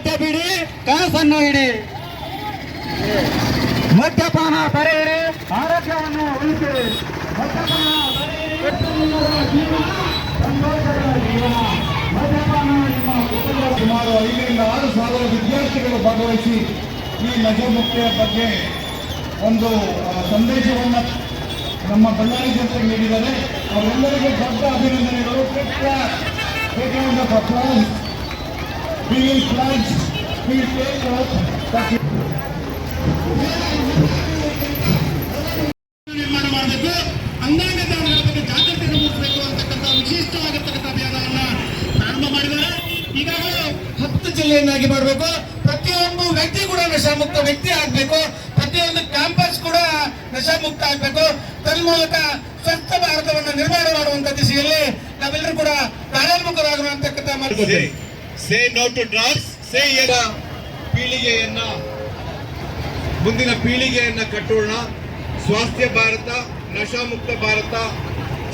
ಮದ್ಯ ಬಿಡಿ, ಕನಸನ್ನು ಇಡಿ. ಮದ್ಯಪಾನ ತಡೆಯಿರಿ, ಆರೋಗ್ಯವನ್ನು ಉಳಿಸಿರಿ. ಮದ್ಯಪಾನ ಸುಮಾರು 5 ರಿಂದ 6 ಸಾವಿರ ವಿದ್ಯಾರ್ಥಿಗಳು ಭಾಗವಹಿಸಿ ಈ ನಶಾಮುಕ್ತಿಯ ಬಗ್ಗೆ ಒಂದು ಸಂದೇಶವನ್ನು ನಮ್ಮ ಬಳ್ಳಾರಿ ಜನತೆಗೆ ನೀಡಿದ್ದಾರೆ. ಅವರೆಲ್ಲರಿಗೂ ದೊಡ್ಡ ಅಭಿನಂದನೆಗಳು. ನಿರ್ಮಾಣ ಮಾಡಬೇಕು, ಅಂಗಾಂಗ ದಾನಗಳ ಬಗ್ಗೆ ಜಾಗೃತಿಯನ್ನು ಮೂಡಿಸಬೇಕು ಅಂತಕ್ಕಂಥ ವಿಶಿಷ್ಟವಾಗಿರ್ತಕ್ಕಂಥ ಅಭಿಯಾನವನ್ನ ಪ್ರಾರಂಭ ಮಾಡಿದ್ದಾರೆ. ಈಗಾಗಲೇ 10 ಜಿಲ್ಲೆಯನ್ನಾಗಿ ಮಾಡಬೇಕು. ಪ್ರತಿಯೊಂದು ವ್ಯಕ್ತಿ ಕೂಡ ನಶಾಮುಕ್ತ ವ್ಯಕ್ತಿ ಆಗ್ಬೇಕು. ಪ್ರತಿಯೊಂದು ಕ್ಯಾಂಪಸ್ ಕೂಡ ನಶಾಮುಕ್ತ ಆಗ್ಬೇಕು. ತನ್ಮೂಲಕ ಸ್ವಚ್ಛ ಭಾರತವನ್ನು ನಿರ್ಮಾಣ ಮಾಡುವಂತ ದಿಶೆಯಲ್ಲಿ ನಾವೆಲ್ಲರೂ ಕೂಡ ಕಾರ್ಯೋನ್ಮುಖರಾಗುವಂತಕ್ಕಂಥ ಮಾಡ್ತೀವಿ. ಸೇ ನೋ ಟು ಡ್ರಗ್ಸ್, ಸೇ ಪೀಳಿಗೆಯನ್ನ ಮುಂದಿನ ಪೀಳಿಗೆಯನ್ನ ಕಟ್ಟೋಣ. ಸ್ವಾಸ್ಥ್ಯ ಭಾರತ, ನಶಾಮುಕ್ತ ಭಾರತ,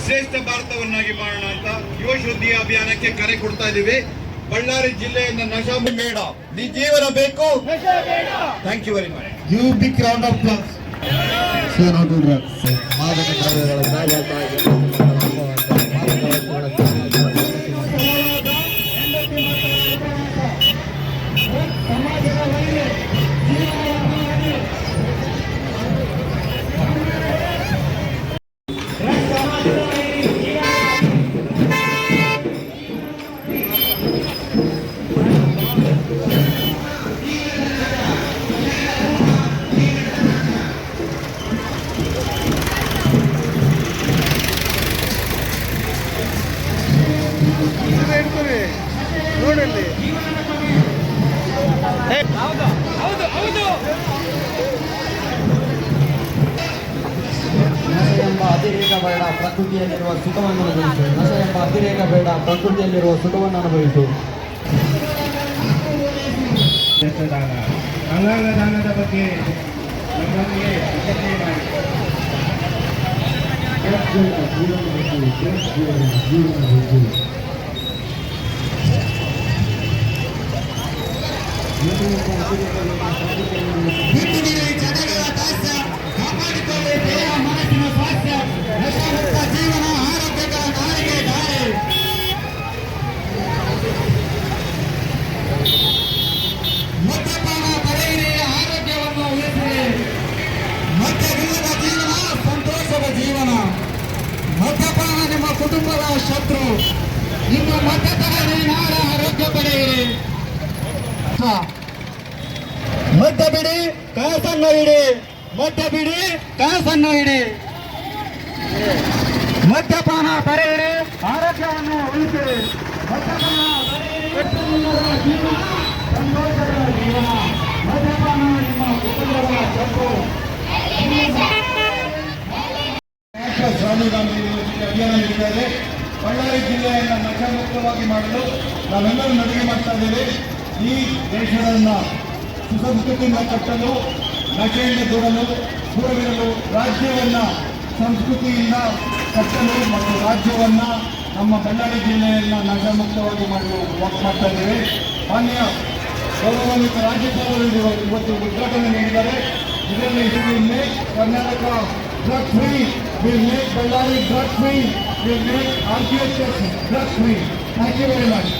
ಶ್ರೇಷ್ಠ ಭಾರತವನ್ನಾಗಿ ಮಾಡೋಣ ಅಂತ ಯುವ ಶುದ್ಧಿ ಅಭಿಯಾನಕ್ಕೆ ಕರೆ ಕೊಡ್ತಾ ಇದ್ದೀವಿ. ಬಳ್ಳಾರಿ ಜಿಲ್ಲೆಯನ್ನ ನಶಾಮುಕ್ತ ಬೇಡ, ನಿ ಜೀವನ ಬೇಕು. Thank you very much. You big round of applause. ನೋಡಲ್ಲಿ ನಶೆ ಎಂಬ ಅತಿರೇಕ ಬೇಡ, ಪ್ರಕೃತಿಯಲ್ಲಿರುವ ಸುಖವನ್ನು ಅನುಭವಿಸು. ನಶೆ ಎಂಬ ಅತಿರೇಕ ಬೇಡ, ಪ್ರಕೃತಿಯಲ್ಲಿರುವ ಸುಖವನ್ನು ಅನುಭವಿಸು. ಅಂಗಾಂಗ ದಾನದ ಬಗ್ಗೆ ನಮ್ಮೊಂದಿಗೆ ಮದ್ಯಪಾನ ತಡೆಯಿರಿ, ಆರೋಗ್ಯವನ್ನು ಉಳಿಸಿರಿ. ಮದ್ಯವಿಲ್ಲದ ಜೀವನ ಸಂತೋಷದ ಜೀವನ. ಮದ್ಯಪಾನ ನಿಮ್ಮ ಕುಟುಂಬದ ಶತ್ರು. ಇನ್ನು ಮದ್ಯ ತಡೆಯಿರಿ, ನಾಳೆ ಆರೋಗ್ಯ ಪಡೆಯಿರಿ. ಮದ್ಯ ಬಿಡಿ, ಕನಸನ್ನು ಇಡಿ. ಮದ್ಯ ಬಿಡಿ, ಕನಸನ್ನು ಇಡಿ. ಮದ್ಯಪಾನ ತಡೆಯಿರಿ, ಆರೋಗ್ಯವನ್ನು ಉಳಿಸಿರಿ. ಮದ್ಯಪಾನ ಸಂತೋಷದ ಜೀವನ. ಮದ್ಯಪಾನ ನಿಮ್ಮ ಕುಟುಂಬದ ಶತ್ರು. ರಾಹುಲ್ ಗಾಂಧಿ ಅಭಿಯಾನ ನೀಡಿದ್ದಾರೆ. ಬಳ್ಳಾರಿ ಜಿಲ್ಲೆಯನ್ನು ನಶಾಮುಕ್ತವಾಗಿ ಮಾಡಲು ನಾವೆಲ್ಲರೂ ನಡಿಗೆ ಮಾಡ್ತಾ ಇದ್ದೇವೆ. ಈ ದೇಶವನ್ನು ಸುಸಂಸ್ಕೃತಿಯಿಂದ ಕಟ್ಟಲು, ನಶೆಯಿಂದ ದೂರವಿರಲು, ರಾಜ್ಯವನ್ನು ಸಂಸ್ಕೃತಿಯಿಂದ ಕಟ್ಟಲು ಮತ್ತು ರಾಜ್ಯವನ್ನು ನಮ್ಮ ಬಳ್ಳಾರಿ ಜಿಲ್ಲೆಯನ್ನು ನಶಾಮುಕ್ತವಾಗಿ ಮಾಡಲು ವರ್ಕ್ ಮಾಡ್ತಾ ಇದ್ದೇವೆ. ಮಾನ್ಯ ಗೌರವಾನ್ವಿತ ರಾಜ್ಯಪಾಲರು ಇವತ್ತು ಉದ್ಘಾಟನೆ ನೀಡಿದ್ದಾರೆ. ಇದರಲ್ಲಿ will make Karnataka drug free, will make Ballari drug free, will make RPSS drug free. Thank you very much.